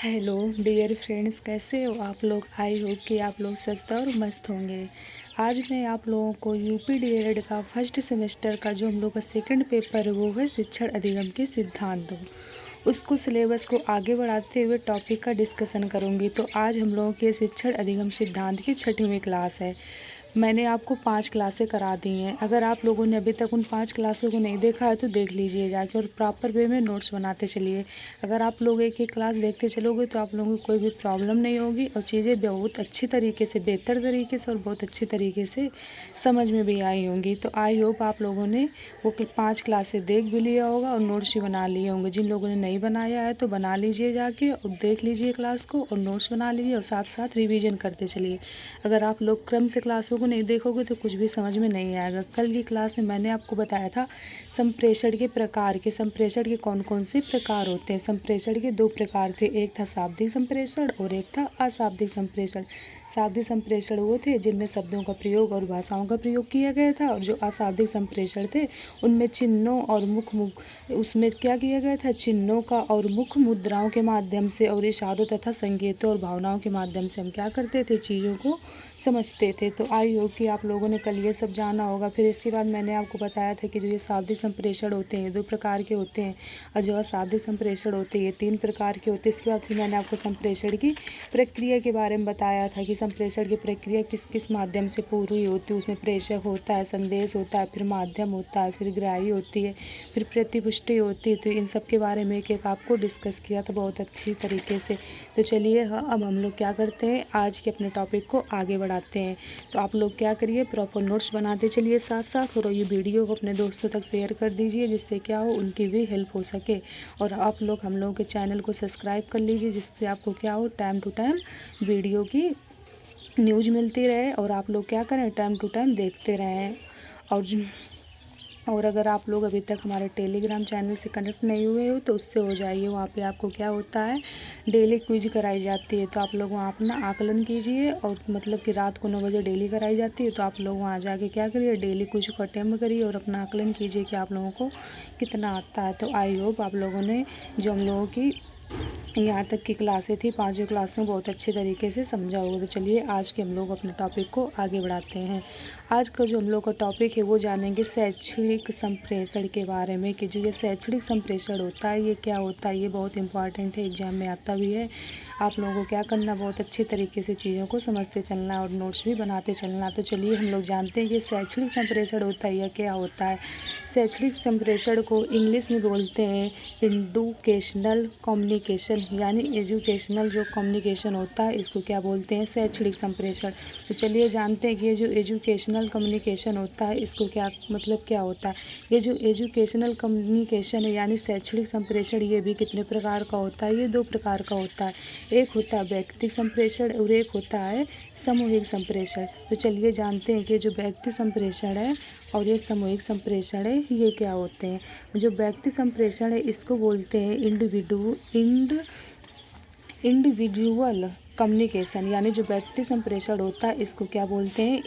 Hello dear friends, कैसे हो आप लोग। आई होप कि आप लोग स्वस्थ और मस्त होंगे। आज मैं आप लोगों को यूपी डीएलएड का फर्स्ट सेमेस्टर का जो हम लोग का सेकंड पेपर है वो है शिक्षण अधिगम के सिद्धांत। उसको सिलेबस को आगे बढ़ाते हुए टॉपिक का डिस्कशन करूंगी। तो आज हम लोगों के शिक्षण अधिगम सिद्धांत की 6वीं क्लास है। मैंने आपको 5 क्लासें करा दी हैं। अगर आप लोगों ने अभी तक उन 5 क्लासों को नहीं देखा है तो देख लीजिए जाके, और प्रॉपर वे में नोट्स बनाते चलिए। अगर आप लोग एक एक क्लास देखते चलोगे तो आप लोगों को कोई भी प्रॉब्लम नहीं होगी और चीज़ें बहुत अच्छी तरीके से, बेहतर तरीके से और बहुत अच्छी तरीके से समझ में भी आई होंगी। तो आई होप आप लोगों ने वो 5 क्लासें देख भी लिया होगा और नोट्स भी बना लिए होंगे। जिन लोगों ने नहीं बनाया है तो बना लीजिए जाके और देख लीजिए क्लास को और नोट्स बना लीजिए और साथ साथ रिवीजन करते चलिए। अगर आप लोग क्रम से क्लासों को नहीं देखोगे तो कुछ भी समझ में नहीं आएगा। कल की क्लास में मैंने आपको बताया था संप्रेषण के प्रकार के, संप्रेषण के कौन कौन से प्रकार होते हैं। संप्रेषण के 2 प्रकार थे, एक था शाब्दिक संप्रेषण और एक था अशाब्दिक संप्रेषण। शाब्दिक संप्रेषण वो थे जिनमें शब्दों का प्रयोग और भाषाओं का प्रयोग किया गया था, और जो अशाब्दिक संप्रेषण थे उनमें चिन्हों और उसमें क्या किया गया था, चिन्हों का और मुख्य मुद्राओं के माध्यम से और इशारों तथा संकेतों और भावनाओं के माध्यम से हम क्या करते थे, चीज़ों को समझते थे। तो आई होप कि आप लोगों ने कल ये सब जाना होगा। फिर इसके बाद मैंने आपको बताया था कि जो ये शाब्दिक संप्रेषण होते हैं 2 प्रकार के होते हैं, और जो अशाब्दिक संप्रेषण होते हैं ये 3 प्रकार के होते हैं। इसके बाद फिर मैंने आपको संप्रेषण की प्रक्रिया के बारे में बताया था कि संप्रेषण की प्रक्रिया किस किस माध्यम से पूरी होती है। उसमें प्रेषक होता है, संदेश होता है, फिर माध्यम होता है, फिर ग्राही होती है, फिर प्रतिपुष्टि होती है। तो इन सब के बारे में एक एक आपको डिस्कस किया था बहुत अच्छी तरीके से। तो चलिए अब हम लोग क्या करते हैं, आज के अपने टॉपिक को आगे बढ़ाते हैं। तो आप लोग क्या करिए, प्रॉपर नोट्स बनाते चलिए साथ साथ, और ये वीडियो को अपने दोस्तों तक शेयर कर दीजिए जिससे क्या हो, उनकी भी हेल्प हो सके। और आप लोग हम लोगों के चैनल को सब्सक्राइब कर लीजिए जिससे आपको क्या हो, टाइम टू टाइम वीडियो की न्यूज़ मिलती रहे और आप लोग क्या करें, टाइम टू टाइम देखते रहें। और अगर आप लोग अभी तक हमारे टेलीग्राम चैनल से कनेक्ट नहीं हुए हो तो उससे हो जाइए। वहाँ पे आपको क्या होता है, डेली क्विज कराई जाती है। तो आप लोग वहाँ अपना आकलन कीजिए, और मतलब कि रात को 9 बजे डेली कराई जाती है। तो आप लोग वहाँ जाके क्या करिए, डेली क्विज को अटेम्प्ट करिए और अपना आकलन कीजिए कि आप लोगों को कितना आता है। तो आई होप आप लोगों ने जो हम लोगों की यहाँ तक की क्लासें थी, 5 क्लासों बहुत अच्छे तरीके से समझा होगा। तो चलिए आज के हम लोग अपने टॉपिक को आगे बढ़ाते हैं। आज का जो हम लोग का टॉपिक है वो जानेंगे शैक्षणिक संप्रेषण के बारे में, कि जो ये शैक्षणिक संप्रेषण होता है ये क्या होता है। ये बहुत इंपॉर्टेंट है, एग्जाम में आता भी है। आप लोगों को क्या करना, बहुत अच्छे तरीके से चीज़ों को समझते चलना है और नोट्स भी बनाते चलना। तो चलिए हम लोग जानते हैं कि शैक्षणिक संप्रेषण होता है या क्या होता है। शैक्षणिक संप्रेषण को इंग्लिश में बोलते हैं एजुकेशनल कम्युनिकेशन, यानी एजुकेशनल जो कम्युनिकेशन होता है इसको क्या बोलते हैं, शैक्षणिक संप्रेषण। तो चलिए जानते हैं कि ये जो एजुकेशनल कम्युनिकेशन होता है इसको क्या मतलब क्या होता है। ये जो एजुकेशनल कम्युनिकेशन है यानी शैक्षणिक संप्रेषण, ये भी कितने प्रकार का होता है, ये 2 प्रकार का होता है। एक होता है व्यक्तिगत संप्रेषण और एक होता है सामूहिक संप्रेषण। तो चलिए जानते हैं कि जो व्यक्ति संप्रेषण है और ये सामूहिक संप्रेषण है ये क्या होते हैं। जो व्यक्ति संप्रेषण है इसको बोलते हैं इंडिविजुअल कम्युनिकेशन, यानी जो व्यक्ति संप्रेषण होता है इसको क्या बोलते हैं,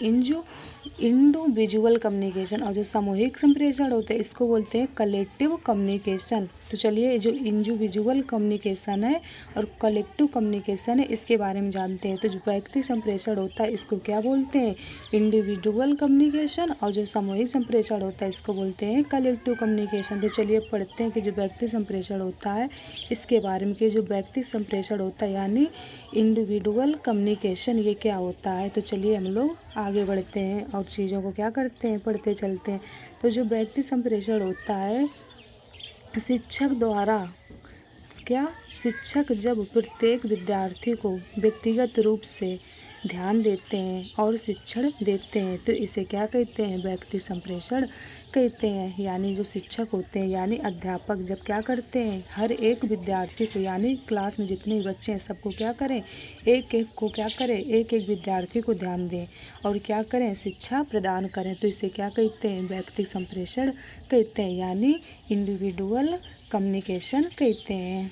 इंडिविजुअल कम्युनिकेशन। और जो सामूहिक संप्रेषण होता है इसको बोलते हैं कलेक्टिव कम्युनिकेशन। तो चलिए जो इंडिविजुअल कम्युनिकेशन है और कलेक्टिव कम्युनिकेशन है इसके बारे में जानते हैं। तो जो व्यक्ति संप्रेषण होता है इसको क्या बोलते हैं, इंडिविजुअल कम्युनिकेशन, और जो सामूहिक संप्रेषण होता है इसको बोलते हैं कलेक्टिव कम्युनिकेशन। तो चलिए पढ़ते हैं कि जो व्यक्ति संप्रेषण होता है इसके बारे में, कि जो व्यक्ति संप्रेषण होता है यानी इंडिविजुअल कम्युनिकेशन ये क्या होता है। तो चलिए हम लोग आगे बढ़ते हैं और चीज़ों को क्या करते हैं, पढ़ते चलते हैं। तो जो व्यक्ति संप्रेषण होता है, शिक्षक द्वारा क्या, शिक्षक जब प्रत्येक विद्यार्थी को व्यक्तिगत रूप से ध्यान देते हैं और शिक्षण देते हैं तो इसे क्या कहते हैं, व्यक्ति संप्रेषण कहते हैं। यानी जो शिक्षक होते हैं यानी अध्यापक जब क्या करते हैं, हर एक विद्यार्थी को यानी क्लास में जितने भी बच्चे हैं सबको क्या करें, एक एक को क्या करें, एक एक विद्यार्थी को ध्यान दें और क्या करें, शिक्षा प्रदान करें। तो इसे क्या कहते हैं, व्यक्ति संप्रेषण कहते हैं, यानी इंडिविजुअल कम्युनिकेशन कहते हैं।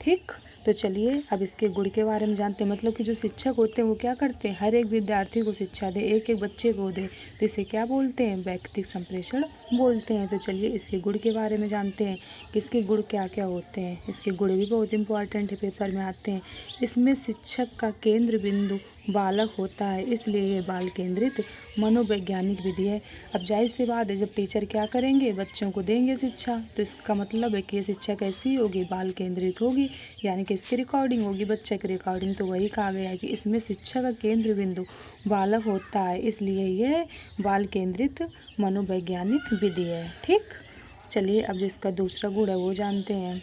ठीक। तो चलिए अब इसके गुण के बारे में जानते हैं। मतलब कि जो शिक्षक होते हैं वो क्या करते हैं, हर एक विद्यार्थी को शिक्षा दे, एक एक बच्चे को दे, तो इसे क्या बोलते हैं, व्यक्तिगत संप्रेषण बोलते हैं। तो चलिए इसके गुण के बारे में जानते हैं कि इसके गुण क्या क्या होते हैं। इसके गुण भी बहुत इंपॉर्टेंट है, पेपर में आते हैं। इसमें शिक्षक का केंद्र बिंदु बालक होता है, इसलिए ये बाल केंद्रित मनोवैज्ञानिक विधि है। अब जाहिर सी बात है, जब टीचर क्या करेंगे, बच्चों को देंगे शिक्षा, तो इसका मतलब है कि ये शिक्षा कैसी होगी, बाल केंद्रित होगी, यानी कि इसकी रिकॉर्डिंग होगी, बच्चे की रिकॉर्डिंग। तो वही कहा गया है कि इसमें शिक्षा का केंद्र बिंदु बालक होता है, इसलिए यह बाल केंद्रित मनोवैज्ञानिक विधि है। ठीक, चलिए अब जो इसका दूसरा गुण है वो जानते हैं।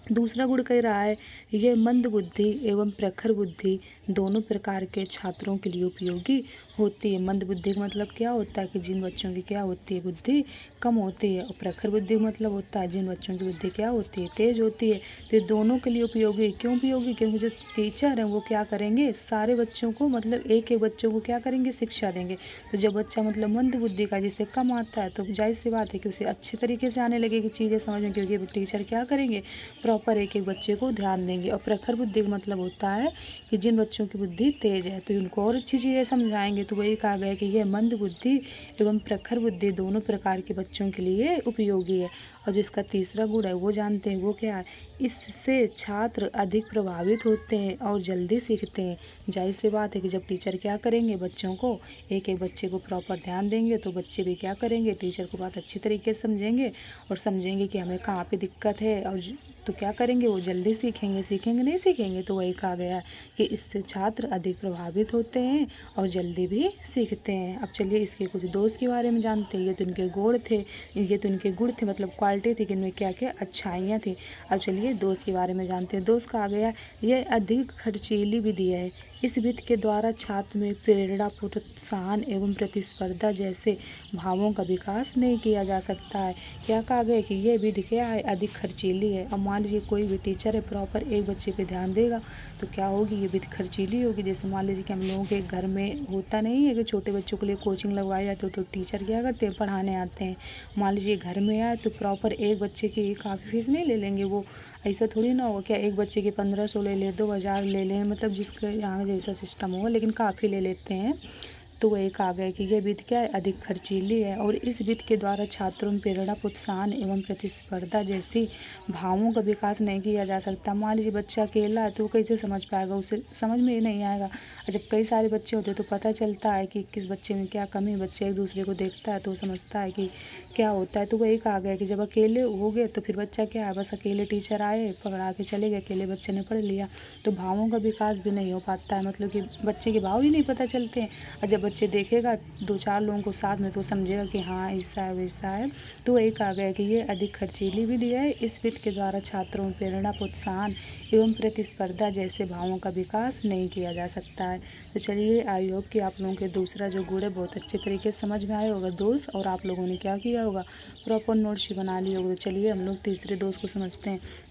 दूसरा गुण कह रहा है, यह मंद बुद्धि एवं प्रखर बुद्धि दोनों प्रकार के छात्रों के लिए उपयोगी होती है। मंद बुद्धि का मतलब क्या होता है कि जिन बच्चों की क्या होती है, बुद्धि कम होती है, और प्रखर बुद्धि का मतलब होता है जिन बच्चों की बुद्धि क्या होती है, तेज होती है। तो ये दोनों के लिए उपयोगी। क्यों उपयोगी, क्योंकि जो टीचर हैं वो क्या करेंगे, सारे बच्चों को मतलब एक एक बच्चों को क्या करेंगे, शिक्षा देंगे। तो जब बच्चा मतलब मंद बुद्धि का, जिससे कम आता है, तो जाहिर सी बात है कि उसे अच्छे तरीके से आने लगेगी चीज़ें समझ में, क्योंकि टीचर क्या करेंगे, प्रॉपर एक एक बच्चे को ध्यान देंगे। और प्रखर बुद्धि का मतलब होता है कि जिन बच्चों की बुद्धि तेज है तो उनको और अच्छी चीज़ें समझाएंगे। तो वही कहा गया कि यह मंद बुद्धि एवं प्रखर बुद्धि दोनों प्रकार के बच्चों के लिए उपयोगी है। और जिसका तीसरा गुण है वो जानते हैं, वो क्या है, इससे छात्र अधिक प्रभावित होते हैं और जल्दी सीखते हैं। जाहिर सी बात है कि जब टीचर क्या करेंगे, बच्चों को एक एक बच्चे को प्रॉपर ध्यान देंगे, तो बच्चे भी क्या करेंगे, टीचर को बात अच्छी तरीके से समझेंगे और समझेंगे कि हमें कहाँ पे दिक्कत है, और तो क्या करेंगे, वो जल्दी सीखेंगे। सीखेंगे नहीं सीखेंगे, तो वही कहा गया कि इससे छात्र अधिक प्रभावित होते हैं और जल्दी भी सीखते हैं। अब चलिए इसके कुछ दोष के बारे में जानते हैं। ये तो इनके गुण थे, मतलब क्वालिटी थी कि इनमें क्या क्या अच्छाइयाँ थी। अब चलिए दोष के बारे में जानते हैं। दोष कहा गया, यह अधिक खर्चीली विधि है। इस विधि के द्वारा छात्र में प्रेरणा, प्रोत्साहन एवं प्रतिस्पर्धा जैसे भावों का विकास नहीं किया जा सकता है। क्या कहा गया कि यह विधि क्या है, अधिक खर्चीली है। अब मान लीजिए कोई भी टीचर है, प्रॉपर एक बच्चे पे ध्यान देगा, तो क्या होगी, ये विधि खर्चीली होगी। जैसे मान लीजिए कि हम लोगों के घर में होता नहीं है कि छोटे बच्चों के लिए कोचिंग लगवाई जाती है, तो टीचर क्या करते हैं, पढ़ाने आते हैं। मान लीजिए घर में आए तो प्रॉपर एक बच्चे की काफ़ी फीस नहीं ले लेंगे, वो ऐसा थोड़ी ना हो क्या एक बच्चे की 1500 ले ले, 2000 ले लें, मतलब जिसके यहाँ जैसा सिस्टम होगा, लेकिन काफ़ी ले लेते हैं। तो वह कहा गया कि यह विधि क्या है, अधिक खर्चीली है। और इस विधि के द्वारा छात्रों में प्रेरणा, प्रोत्साहन एवं प्रतिस्पर्धा जैसी भावों का विकास नहीं किया जा सकता। मान लीजिए बच्चा अकेला है तो वो कैसे समझ पाएगा, उसे समझ में ही नहीं आएगा। और जब कई सारे बच्चे होते हैं तो पता चलता है कि किस बच्चे में क्या कमी है। बच्चे एक दूसरे को देखता है तो समझता है कि क्या होता है। तो वही कहा गया कि जब अकेले हो गए तो फिर बच्चा क्या है, बस अकेले टीचर आए पकड़ा के चले गए, अकेले बच्चे ने पढ़ लिया, तो भावों का विकास भी नहीं हो पाता है। मतलब कि बच्चे के भाव ही नहीं पता चलते हैं। और जब बच्चे देखेगा 2-4 लोगों को साथ में, तो समझेगा कि हाँ ऐसा है वैसा है। तो वही कहा गया कि ये अधिक खर्चीली विधि है। इस विधि के द्वारा छात्रों में प्रेरणा, प्रोत्साहन एवं प्रतिस्पर्धा जैसे भावों का विकास नहीं किया जा सकता है। तो चलिए आई होप कि आप लोगों के दूसरा जो गुण है बहुत अच्छे तरीके से समझ में आया होगा दोस्त, और आप लोगों ने क्या किया होगा, प्रॉपर नोट्स भी बना लिए होगा। तो चलिए हम लोग तीसरे दोस्त को समझते हैं।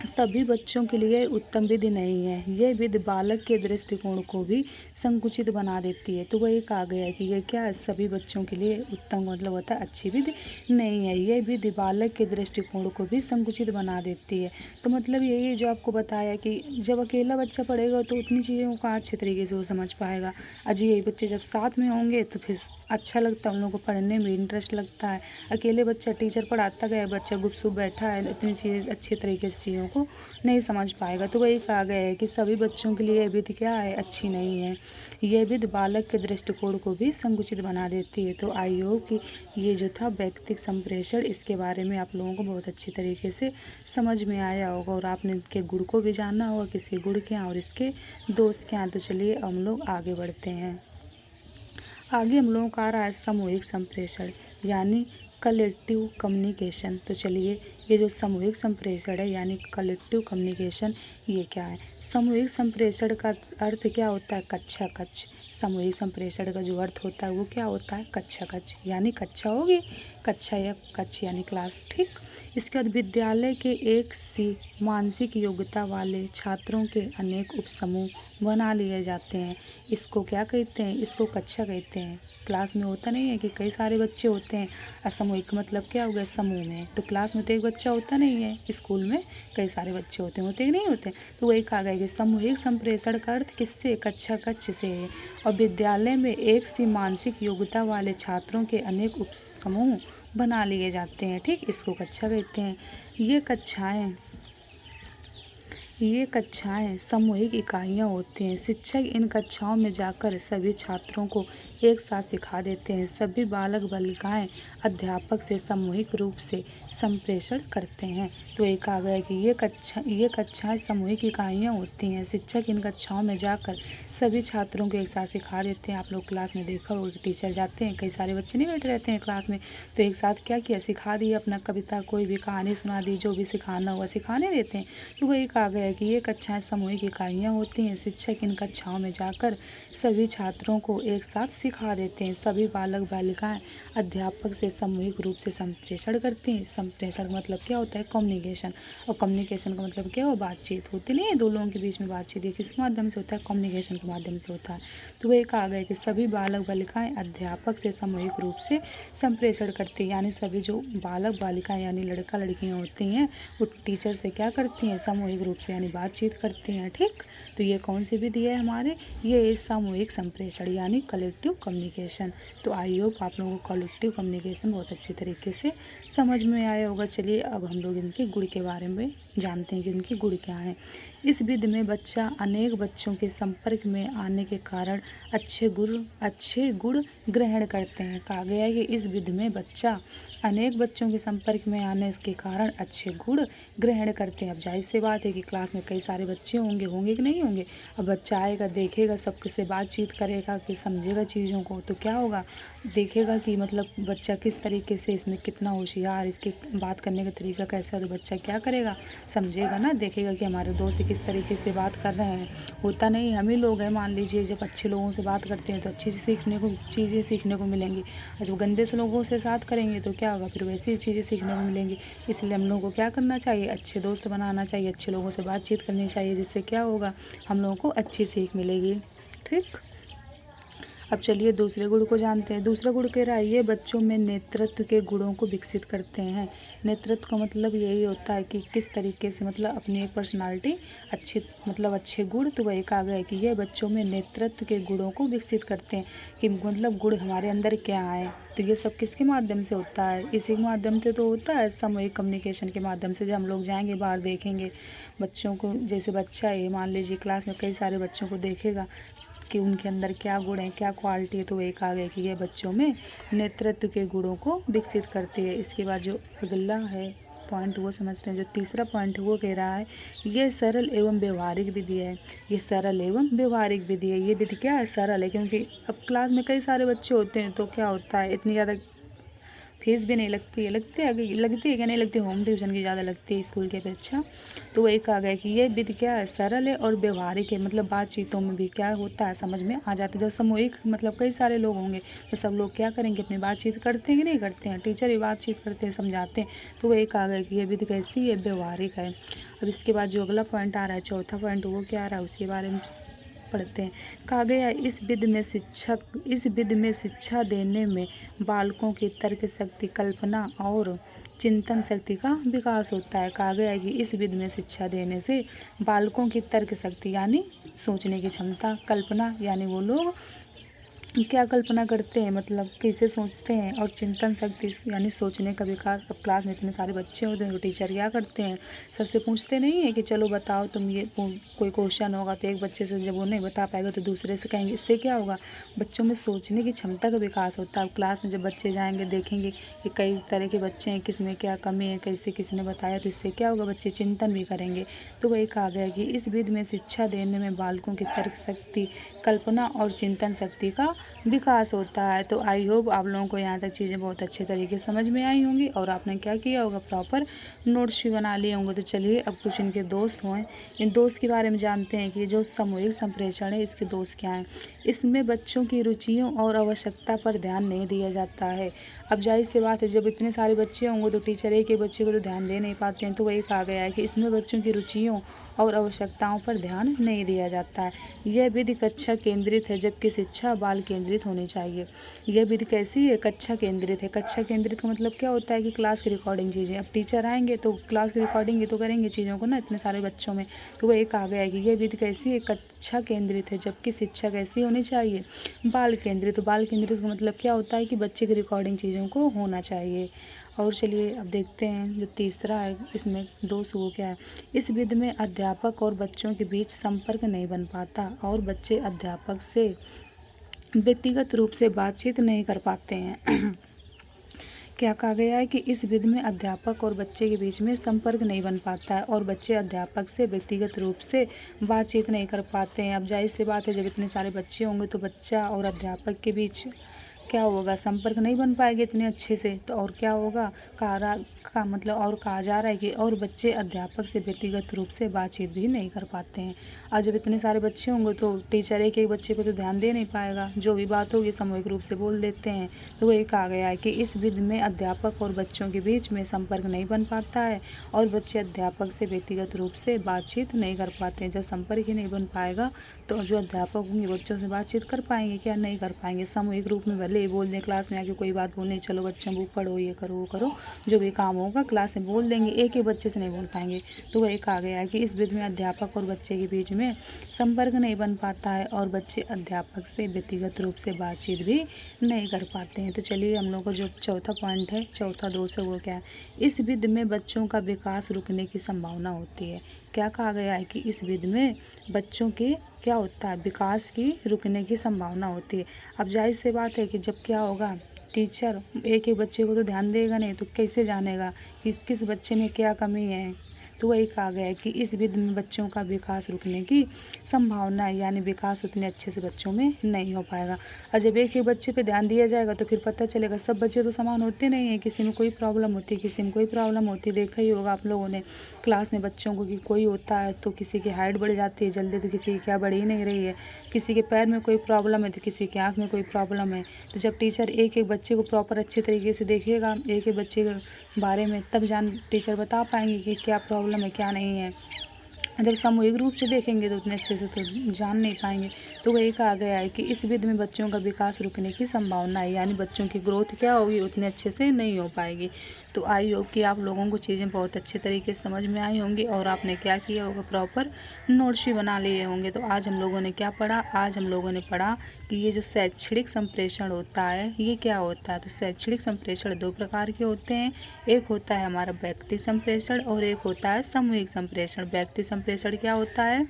सभी बच्चों के लिए उत्तम विधि नहीं है। यह विधि बालक के दृष्टिकोण को भी संकुचित बना देती है। तो वही कहा गया है कि ये क्या है, सभी बच्चों के लिए उत्तम मतलब होता है अच्छी विधि नहीं है। यह विधि बालक के दृष्टिकोण को भी संकुचित बना देती है। तो मतलब यही है जो आपको बताया कि जब अकेला बच्चा पढ़ेगा तो उतनी चीज़ों को कहाँ अच्छे तरीके से वो समझ पाएगा। अजी यही बच्चे जब साथ में होंगे तो फिर अच्छा लगता है, उन लोगों को पढ़ने में इंटरेस्ट लगता है। अकेले बच्चा टीचर पढ़ाता गया, बच्चा गुपसुप बैठा है, इतनी चीज़ अच्छे तरीके से चीज़ों को नहीं समझ पाएगा। तो वही कहा गया है कि सभी बच्चों के लिए यह विधि क्या है, अच्छी नहीं है। यह विधि बालक के दृष्टिकोण को भी संकुचित बना देती है। तो आई होप कि ये जो था व्यक्तिगत संप्रेषण, इसके बारे में आप लोगों को बहुत अच्छी तरीके से समझ में आया होगा, और आपने इनके गुण को भी जाना होगा, किसके गुण क्या हैं और इसके दोस्त क्या हैं। तो चलिए हम लोग आगे बढ़ते हैं। आगे हम लोगों का आ रहा है सामूहिक संप्रेषण, यानी कलेक्टिव कम्युनिकेशन। तो चलिए ये जो सामूहिक संप्रेषण है यानी कलेक्टिव कम्युनिकेशन, ये क्या है। सामूहिक संप्रेषण का अर्थ क्या होता है, कक्षा कक्ष। सामूहिक संप्रेषण का जो अर्थ होता है वो क्या होता है, कक्षा कक्ष, यानी कक्षा होगी, कक्षा या कक्ष यानी क्लास। ठीक, इसके बाद विद्यालय के एक सी मानसिक योग्यता वाले छात्रों के अनेक उपसमूह बना लिए जाते हैं। इसको क्या कहते हैं? इसको कक्षा कहते हैं। क्लास में होता नहीं है कि कई सारे बच्चे होते हैं, असामूहिक मतलब क्या हो गया? समूह में। तो क्लास में तो एक बच्चा होता नहीं है, स्कूल में कई सारे बच्चे होते कि नहीं होते? तो वही कहा गया कि सामूहिक संप्रेषण का अर्थ किससे? कक्षा कक्ष से है। और विद्यालय में एक सी मानसिक योग्यता वाले छात्रों के अनेक उपसमूह बना लिए जाते हैं। ठीक, इसको कक्षा कहते हैं। ये कक्षाएं सामूहिक इकाइयाँ होती हैं। शिक्षक इन कक्षाओं में जाकर सभी छात्रों को एक साथ सिखा देते हैं। सभी बालक बालिकाएं अध्यापक से सामूहिक रूप से संप्रेषण करते हैं। तो एक आ गया कि ये कक्षाएं सामूहिक इकाइयाँ होती हैं। शिक्षक इन कक्षाओं में जाकर सभी छात्रों को एक साथ सिखा देते हैं। आप लोग क्लास में देखा होगा कि टीचर जाते हैं, कई सारे बच्चे नहीं बैठे रहते हैं क्लास में, तो एक साथ क्या किया? सिखा दिया, अपना कविता कोई भी कहानी सुना दी, जो भी सिखाना हुआ सिखाने देते हैं। तो वही कहा गया है कि ये कक्षाएं सामूहिक इकाइयाँ होती हैं। शिक्षक इन कक्षाओं में जाकर सभी छात्रों को एक साथ सिखा देते हैं। सभी बालक बालिकाएं अध्यापक से सामूहिक रूप से संप्रेषण करती हैं। संप्रेषण का मतलब क्या होता है? कम्युनिकेशन। और कम्युनिकेशन का मतलब क्या हो? बातचीत होती नहीं है, दो लोगों के बीच में बातचीत, ये किसके माध्यम से होता है? कम्युनिकेशन के माध्यम से होता है। तो वही कहा गया कि सभी बालक बालिकाएं अध्यापक से सामूहिक रूप से संप्रेषण करती हैं, यानी सभी जो बालक बालिकाएं यानी लड़का लड़कियां होती हैं वो टीचर से क्या करती हैं? सामूहिक रूप से यानी बातचीत करती हैं। ठीक, तो ये कौन सी विधि है हमारे? ये सामूहिक संप्रेषण यानी कलेक्टिव कम्युनिकेशन। तो आई होप आप लोगों को कलेक्टिव कम्युनिकेशन बहुत अच्छी तरीके से समझ में आया होगा। चलिए अब हम लोग इनके गुण के बारे में जानते हैं कि इनके गुण क्या हैं। इस विधि में बच्चा अनेक बच्चों के संपर्क में आने के कारण अच्छे गुण ग्रहण करते हैं। कहा गया है कि इस विधि में बच्चा अनेक बच्चों के संपर्क में आने के कारण अच्छे गुण ग्रहण करते हैं। अब जाहिर सी बात है कि क्लास में कई सारे बच्चे होंगे कि नहीं होंगे। अब बच्चा आएगा, देखेगा, सबके से बातचीत करेगा, कि समझेगा चीज़ों को, तो क्या होगा? देखेगा कि मतलब बच्चा किस तरीके से, इसमें कितना होशियार, इसके बात करने का तरीका कैसा है, तो बच्चा क्या करेगा? समझेगा ना, देखेगा कि हमारे दोस्त किस तरीके से बात कर रहे हैं। होता नहीं, हम ही लोग हैं, मान लीजिए जब अच्छे लोगों से बात करते हैं तो अच्छी चीज़ें सीखने को मिलेंगी, और जब गंदे से लोगों से साथ करेंगे तो क्या होगा? फिर वैसी चीज़ें सीखने को मिलेंगी। इसलिए हम लोगों को क्या करना चाहिए? अच्छे दोस्त बनाना चाहिए, अच्छे लोगों से बातचीत करनी चाहिए, जिससे क्या होगा? हम लोगों को अच्छी सीख मिलेगी। ठीक, अब चलिए दूसरे गुण को जानते हैं। दूसरा गुण कह रहा है ये बच्चों में नेतृत्व के गुणों को विकसित करते हैं। नेतृत्व का मतलब यही होता है कि किस तरीके से, मतलब अपनी एक पर्सनालिटी अच्छे गुण। तो वही कहा गया है कि ये बच्चों में नेतृत्व के गुणों को विकसित करते हैं, कि मतलब गुण हमारे अंदर क्या है। तो ये सब किसके माध्यम से होता है? इसी के माध्यम से तो होता है, सामूहिक कम्युनिकेशन के माध्यम से। जब हम लोग जाएंगे बाहर, देखेंगे बच्चों को, जैसे बच्चा है मान लीजिए क्लास में कई सारे बच्चों को देखेगा कि उनके अंदर क्या गुण है, क्या क्वालिटी है, तो वो एक आ गया कि ये बच्चों में नेतृत्व के गुणों को विकसित करती है। इसके बाद जो अगला है पॉइंट वो समझते हैं। जो तीसरा पॉइंट वो कह रहा है ये सरल एवं व्यवहारिक विधि है। ये सरल एवं व्यवहारिक विधि है। ये विधि क्या है? सरल है, क्योंकि अब क्लास में कई सारे बच्चे होते हैं तो क्या होता है, इतनी ज़्यादा फीस भी नहीं लगती है। लगती है क्या? नहीं लगती, होम ट्यूशन की ज़्यादा लगती है स्कूल की अपेक्षा। तो वही कहा गया कि ये विधि क्या है? सरल है और व्यवहारिक है, मतलब बातचीतों में भी क्या होता है, समझ में आ जाता है। जब सामूहिक मतलब कई सारे लोग होंगे तो सब लोग क्या करेंगे? अपनी बातचीत करते हैं कि नहीं करते हैं? टीचर भी बातचीत करते हैं, समझाते हैं। तो वही कहा गया कि ये विधि कैसी है? व्यवहारिक है। अब इसके बाद जो अगला पॉइंट आ रहा है, चौथा पॉइंट, वो क्या आ रहा है उसके बारे में पढ़ते हैं। कहा गया इस विधि में शिक्षा देने में बालकों की तर्क शक्ति, कल्पना और चिंतन शक्ति का विकास होता है। कहा गया है कि इस विधि में शिक्षा देने से बालकों की तर्क शक्ति यानी सोचने की क्षमता, कल्पना यानी वो लोग क्या कल्पना करते हैं, मतलब कैसे सोचते हैं, और चिंतन शक्ति यानी सोचने का विकास। अब क्लास में इतने सारे बच्चे होते हैं तो टीचर क्या करते हैं? सबसे पूछते नहीं है कि चलो बताओ तुम ये, कोई क्वेश्चन होगा तो एक बच्चे से जब वो नहीं बता पाएगा तो दूसरे से कहेंगे। इससे क्या होगा? बच्चों में सोचने की क्षमता का विकास होता है। अब क्लास में जब बच्चे जाएंगे, देखेंगे कि कई तरह के बच्चे हैं, किस में क्या कमी है, कैसे किसने बताया, तो इससे क्या होगा? बच्चे चिंतन भी करेंगे। तो वही कहा गया कि इस विधि में शिक्षा देने में बालकों की तर्क शक्ति, कल्पना और चिंतन शक्ति का विकास होता है। तो आई होप आप लोगों को यहाँ तक चीज़ें बहुत अच्छे तरीके से समझ में आई होंगी और आपने क्या किया होगा, प्रॉपर नोट्स भी बना लिए होंगे। तो चलिए अब कुछ इनके दोस्त हुए, इन दोस्त के बारे में जानते हैं कि जो सामूहिक संप्रेषण है इसके दोस्त क्या हैं। इसमें बच्चों की रुचियों और आवश्यकता पर ध्यान नहीं दिया जाता है। अब जाहिर सी बात है, जब इतने सारे बच्चे होंगे तो टीचर एक बच्चे को तो ध्यान दे नहीं पाते हैं। तो वही कहा गया है कि इसमें बच्चों की रुचियों और आवश्यकताओं पर ध्यान नहीं दिया जाता है। यह विधि कक्षा केंद्रित है, जबकि शिक्षा बाल केंद्रित होनी चाहिए। यह विधि कैसी है? कक्षा केंद्रित है। कक्षा केंद्रित का मतलब क्या होता है कि क्लास की रिकॉर्डिंग चीज़ें, अब टीचर आएंगे तो क्लास की रिकॉर्डिंग ही तो करेंगे चीज़ों को ना, इतने सारे बच्चों में। तो वही कहा गया है कि यह विधि कैसी है? कक्षा केंद्रित है, जबकि शिक्षा कैसी होनी चाहिए? बाल केंद्रित। तो बाल केंद्रित का मतलब क्या होता है कि बच्चे की रिकॉर्डिंग चीज़ों को होना चाहिए। और चलिए अब देखते हैं जो तीसरा है, इसमें दोष वो क्या है। इस विधि में अध्यापक और बच्चों के बीच संपर्क नहीं बन पाता और बच्चे अध्यापक से व्यक्तिगत रूप से बातचीत नहीं कर पाते हैं। क्या कहा गया है कि इस विधि में अध्यापक और बच्चे के बीच में संपर्क नहीं बन पाता है और बच्चे अध्यापक से व्यक्तिगत रूप से बातचीत नहीं कर पाते हैं। अब जाहिर सी बात है, जब इतने सारे बच्चे होंगे तो बच्चा और अध्यापक के बीच क्या होगा, संपर्क नहीं बन पाएगा इतने अच्छे से। तो और क्या होगा, कारा का मतलब और कहा जा रहा है कि और बच्चे अध्यापक से व्यक्तिगत रूप से बातचीत भी नहीं कर पाते हैं। और जब इतने सारे बच्चे होंगे तो टीचर एक एक बच्चे को तो ध्यान दे नहीं पाएगा, जो भी बात होगी सामूहिक रूप से बोल देते हैं। तो वही कहा गया है कि इस विधि में अध्यापक और बच्चों के बीच में संपर्क नहीं बन पाता है और बच्चे अध्यापक से व्यक्तिगत रूप से बातचीत नहीं कर पाते हैं। जब संपर्क ही नहीं बन पाएगा तो जो अध्यापक होंगे बच्चों से बातचीत कर पाएंगे क्या? नहीं कर पाएंगे। सामूहिक रूप में भले ही बोल दें, क्लास में आके कोई बात बोलने, चलो बच्चों बुक पढ़ो, ये करो वो करो, जो भी काम होगा क्लास में बोल देंगे, एक एक बच्चे से नहीं बोल पाएंगे। तो वही कहा गया है कि इस विधि में अध्यापक और बच्चे के बीच में संपर्क नहीं बन पाता है और बच्चे अध्यापक से व्यक्तिगत रूप से बातचीत भी नहीं कर पाते हैं। तो चलिए हम लोग का जो चौथा पॉइंट है, चौथा दोष है वो क्या है। इस विधि में बच्चों का विकास रुकने की संभावना होती है। क्या कहा गया है कि इस विधि में बच्चों के क्या होता है, विकास की रुकने की संभावना होती है। अब जाहिर सी बात है कि जब क्या होगा, टीचर एक एक बच्चे को तो ध्यान देगा नहीं तो कैसे जानेगा कि किस बच्चे में क्या कमी है। तो वही कहा गया है कि इस विधि में बच्चों का विकास रुकने की संभावना है, यानी विकास उतने अच्छे से बच्चों में नहीं हो पाएगा। और जब एक एक बच्चे पे ध्यान दिया जाएगा तो फिर पता चलेगा सब बच्चे तो समान होते नहीं हैं, किसी में कोई प्रॉब्लम होती है, किसी में कोई प्रॉब्लम होती है। देखा ही होगा आप लोगों ने क्लास में बच्चों को कि कोई होता है तो किसी की हाइट बढ़ जाती है जल्दी, तो किसी की क्या बढ़ ही नहीं रही है, किसी के पैर में कोई प्रॉब्लम है तो किसी की आँख में कोई प्रॉब्लम है। तो जब टीचर एक एक बच्चे को प्रॉपर अच्छे तरीके से देखेगा, एक एक बच्चे के बारे में, तब टीचर बता पाएंगे कि क्या प्रॉब्लम है क्या नहीं है। जब सामूहिक रूप से देखेंगे तो उतने अच्छे से तो जान नहीं पाएंगे। तो वही कहा गया है कि इस विधि में बच्चों का विकास रुकने की संभावना है, यानी बच्चों की ग्रोथ क्या होगी, उतने अच्छे से नहीं हो पाएगी। तो आई होप कि आप लोगों को चीज़ें बहुत अच्छे तरीके से समझ में आई होंगी और आपने क्या किया होगा, प्रॉपर नोट्स भी बना लिए होंगे। तो आज हम लोगों ने क्या पढ़ा, आज हम लोगों ने पढ़ा कि ये जो शैक्षणिक संप्रेषण होता है ये क्या होता है। तो शैक्षणिक संप्रेषण दो प्रकार के होते हैं, एक होता है हमारा व्यक्ति संप्रेषण और एक होता है सामूहिक संप्रेषण। व्यक्ति संप्रेषण क्या होता है,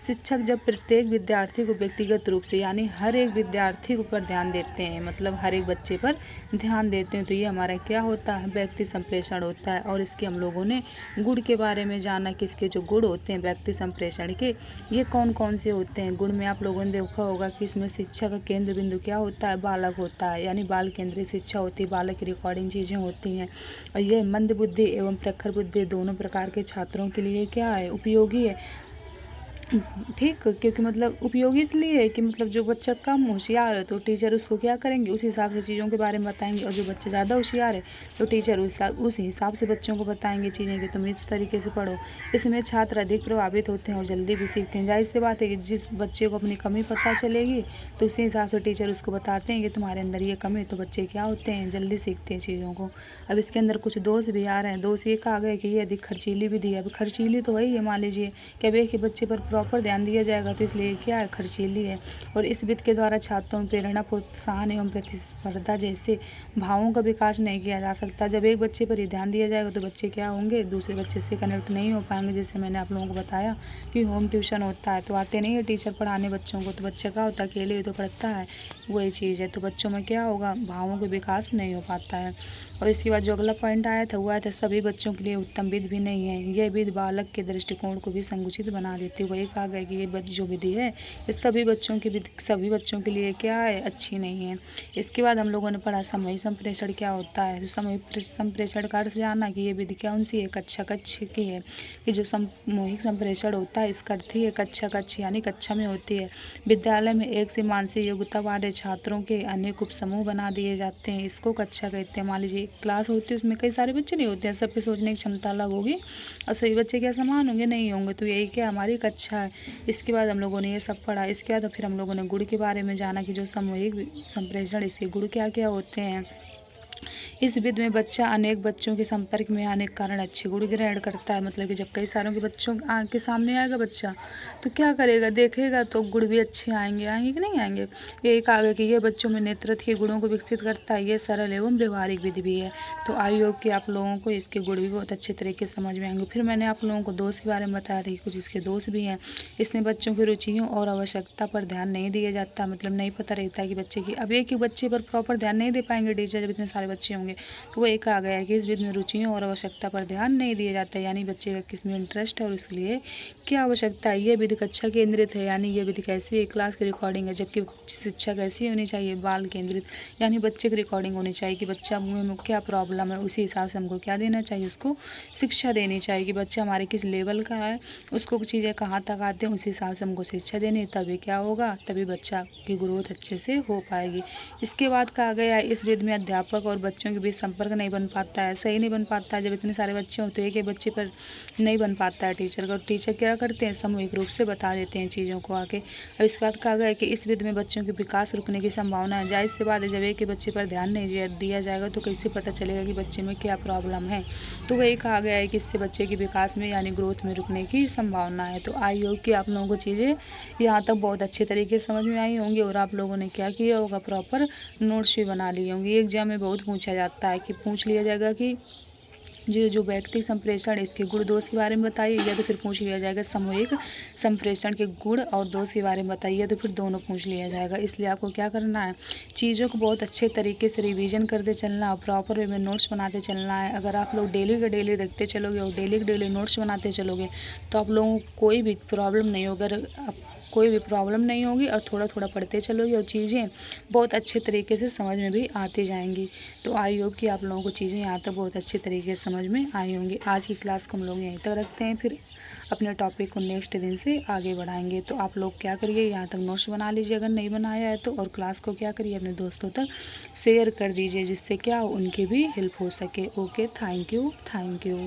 शिक्षक जब प्रत्येक विद्यार्थी को व्यक्तिगत रूप से, यानी हर एक विद्यार्थी के ऊपर ध्यान देते हैं, मतलब हर एक बच्चे पर ध्यान देते हैं, तो ये हमारा क्या होता है, व्यक्ति संप्रेषण होता है। और इसके हम लोगों ने गुण के बारे में जाना कि इसके जो गुण होते हैं व्यक्ति संप्रेषण के, ये कौन कौन से होते हैं। गुण में आप लोगों ने देखा होगा कि इसमें शिक्षा का केंद्र बिंदु क्या होता है, बालक होता है, यानी बाल केंद्रित शिक्षा होती है, बालक की रिकॉर्डिंग चीज़ें होती हैं। और ये मंद बुद्धि एवं प्रखर बुद्धि दोनों प्रकार के छात्रों के लिए क्या है, उपयोगी है। ठीक, क्योंकि मतलब उपयोगी इसलिए है कि मतलब जो बच्चा कम होशियार है तो टीचर उसको क्या करेंगे, उस हिसाब से चीज़ों के बारे में बताएंगे, और जो बच्चा ज़्यादा होशियार है तो टीचर उस हिसाब से बच्चों को बताएंगे चीज़ें कि तुम इस तरीके से पढ़ो। इसमें छात्र अधिक प्रभावित होते हैं और जल्दी भी सीखते हैं। जाहिर सी बात है कि जिस बच्चे को अपनी कमी पता चलेगी तो उसी हिसाब से टीचर उसको बताते हैं कि तुम्हारे अंदर ये कमी है, तो बच्चे क्या होते हैं, जल्दी सीखते हैं चीज़ों को। अब इसके अंदर कुछ दोष भी आ रहे हैं। दोष ये कहा गया कि ये अधिक खर्चीली विधि है। अब खर्चीली तो वही है, मान लीजिए कि अब एक ही बच्चे पर प्रॉपर ध्यान दिया जाएगा तो इसलिए क्या है, खर्चीली है। और इस वित्त के द्वारा छात्रों में प्रेरणा, प्रोत्साहन एवं प्रतिस्पर्धा जैसे भावों का विकास नहीं किया जा सकता। जब एक बच्चे पर ही ध्यान दिया जाएगा तो बच्चे क्या होंगे, दूसरे बच्चे से कनेक्ट नहीं हो पाएंगे। जैसे मैंने आप लोगों को बताया कि होम ट्यूशन होता है तो आते नहीं है टीचर पढ़ाने बच्चों को, तो बच्चा क्या होता है, अकेले ही तो पढ़ता है, वही चीज़ है। तो बच्चों में क्या होगा, भावों का विकास नहीं हो पाता है। और इसके बाद जो अगला पॉइंट आया था वो आया था सभी बच्चों के लिए उत्तम विधि भी नहीं है, यह विधि बालक के दृष्टिकोण को भी संकुचित बना देती है। वही कहा गया है कि ये जो विधि है ये सभी बच्चों के लिए क्या है, अच्छी नहीं है। इसके बाद हम लोगों ने पढ़ा सामूहिक संप्रेषण क्या होता है। तो सामूहिक संप्रेषण का अर्थ जाना कि ये विधि कौन सी है, कक्षा कक्ष की है। कि जो सामूहिक संप्रेषण होता है इसका अर्थ ही है कक्षा कक्ष यानी कक्षा में होती है। विद्यालय में एक से मानसिक योग्यता वाले छात्रों के अनेक उपसमूह बना दिए जाते हैं, इसको कक्षा कहते हैं। मान लीजिए क्लास होती है, उसमें कई सारे बच्चे नहीं होते हैं, सबके सोचने की क्षमता अलग होगी और सभी बच्चे क्या समान होंगे, नहीं होंगे। तो यही क्या हमारी कक्षा है। इसके बाद हम लोगों ने ये सब पढ़ा। इसके बाद फिर हम लोगों ने गुण के बारे में जाना कि जो सामूहिक संप्रेषण इसके गुण क्या क्या होते हैं। इस विधि में बच्चा अनेक बच्चों के संपर्क में आने के कारण अच्छे गुण ग्रहण करता है। मतलब कि जब कई सारों के बच्चों के सामने आएगा बच्चा तो क्या करेगा, देखेगा तो गुण भी अच्छे आएंगे कि नहीं आएंगे। यही कहा गया कि यह बच्चों में नेतृत्व के गुणों को विकसित करता है। ये सरल एवं व्यवहारिक विधि भी है। तो आई होप कि आप लोगों को इसके गुण भी बहुत अच्छे तरीके से समझ में आएंगे। फिर मैंने आप लोगों को दोष के बारे में बताया था कि कुछ इसके दोष भी हैं। इसमें बच्चों की रुचियों और आवश्यकता पर ध्यान नहीं दिया जाता। मतलब नहीं पता रहता है कि बच्चे की, अब एक ही बच्चे पर प्रॉपर ध्यान नहीं दे पाएंगे टीचर जब इतने सारे बच्चे होंगे। तो वो एक आ गया है कि इस विधि में रुचियों और आवश्यकता पर ध्यान नहीं दिया जाता है, यानी बच्चे का किस में इंटरेस्ट है और इसके लिए क्या आवश्यकता है। ये विधि कक्षा केंद्रित है, यानी ये विधि कैसी है, क्लास की रिकॉर्डिंग है। जबकि शिक्षा कैसी होनी चाहिए, बाल केंद्रित, यानी बच्चे की रिकॉर्डिंग होनी चाहिए कि बच्चा में क्या प्रॉब्लम है, उसी हिसाब से हमको क्या देना चाहिए, उसको शिक्षा देनी चाहिए कि बच्चा हमारे किस लेवल का है, उसको चीज़ें कहाँ तक आते हैं, उसी हिसाब से हमको शिक्षा देनी। तभी क्या होगा, तभी बच्चा की ग्रोथ अच्छे से हो पाएगी। इसके बाद कहा गया है इस विधि में अध्यापक और बच्चों के बीच संपर्क नहीं बन पाता है, सही नहीं बन पाता है। जब इतने सारे बच्चे होते हैं एक बच्चे पर नहीं बन पाता है टीचर का, टीचर क्या करते हैं, सामूहिक रूप से बता देते हैं चीज़ों को आके। अब इसके बाद कहा गया है कि इस विधि में बच्चों के विकास रुकने की संभावना है। जाहिर सी बात है, जब एक ही बच्चे पर ध्यान नहीं दिया जाएगा तो कैसे पता चलेगा कि बच्चे में क्या प्रॉब्लम है। तो वही कहा गया है कि इससे बच्चे के विकास में यानी ग्रोथ में रुकने की संभावना है। तो आई होप कि आप लोगों को चीज़ें यहाँ तक बहुत अच्छे तरीके से समझ में आई होंगी और आप लोगों ने क्या किया होगा, प्रॉपर नोट्स भी बना लिए होंगे। एग्जाम में बहुत पूछा जाता है कि पूछ लिया जाएगा कि जो व्यक्ति संप्रेषण इसके गुण दोष के बारे में बताइए, या तो फिर पूछ लिया जाएगा सामूहिक संप्रेषण के गुण और दोष के बारे में बताइए, तो फिर दोनों पूछ लिया जाएगा। इसलिए आपको क्या करना है, चीज़ों को बहुत अच्छे तरीके से रिवीजन करते चलना और प्रॉपर वे में नोट्स बनाते चलना है। अगर आप लोग डेली का डेली देखते चलोगे और डेली के डेली नोट्स बनाते चलोगे तो आप लोगों को कोई भी प्रॉब्लम नहीं होगा, कोई भी प्रॉब्लम नहीं होगी और थोड़ा थोड़ा पढ़ते चलोगे और चीज़ें बहुत अच्छे तरीके से समझ में भी आती जाएंगी। तो आई होप कि आप लोगों को चीज़ें यहाँ तक बहुत अच्छे तरीके से समझ में आई होंगी। आज की क्लास को हम लोग यहीं तक रखते हैं, फिर अपने टॉपिक को नेक्स्ट दिन से आगे बढ़ाएंगे। तो आप लोग क्या करिए, यहाँ तक नोट्स बना लीजिए अगर नहीं बनाया है तो, और क्लास को क्या करिए अपने दोस्तों तक शेयर कर दीजिए जिससे क्या उनकी भी हेल्प हो सके। Okay, thank you.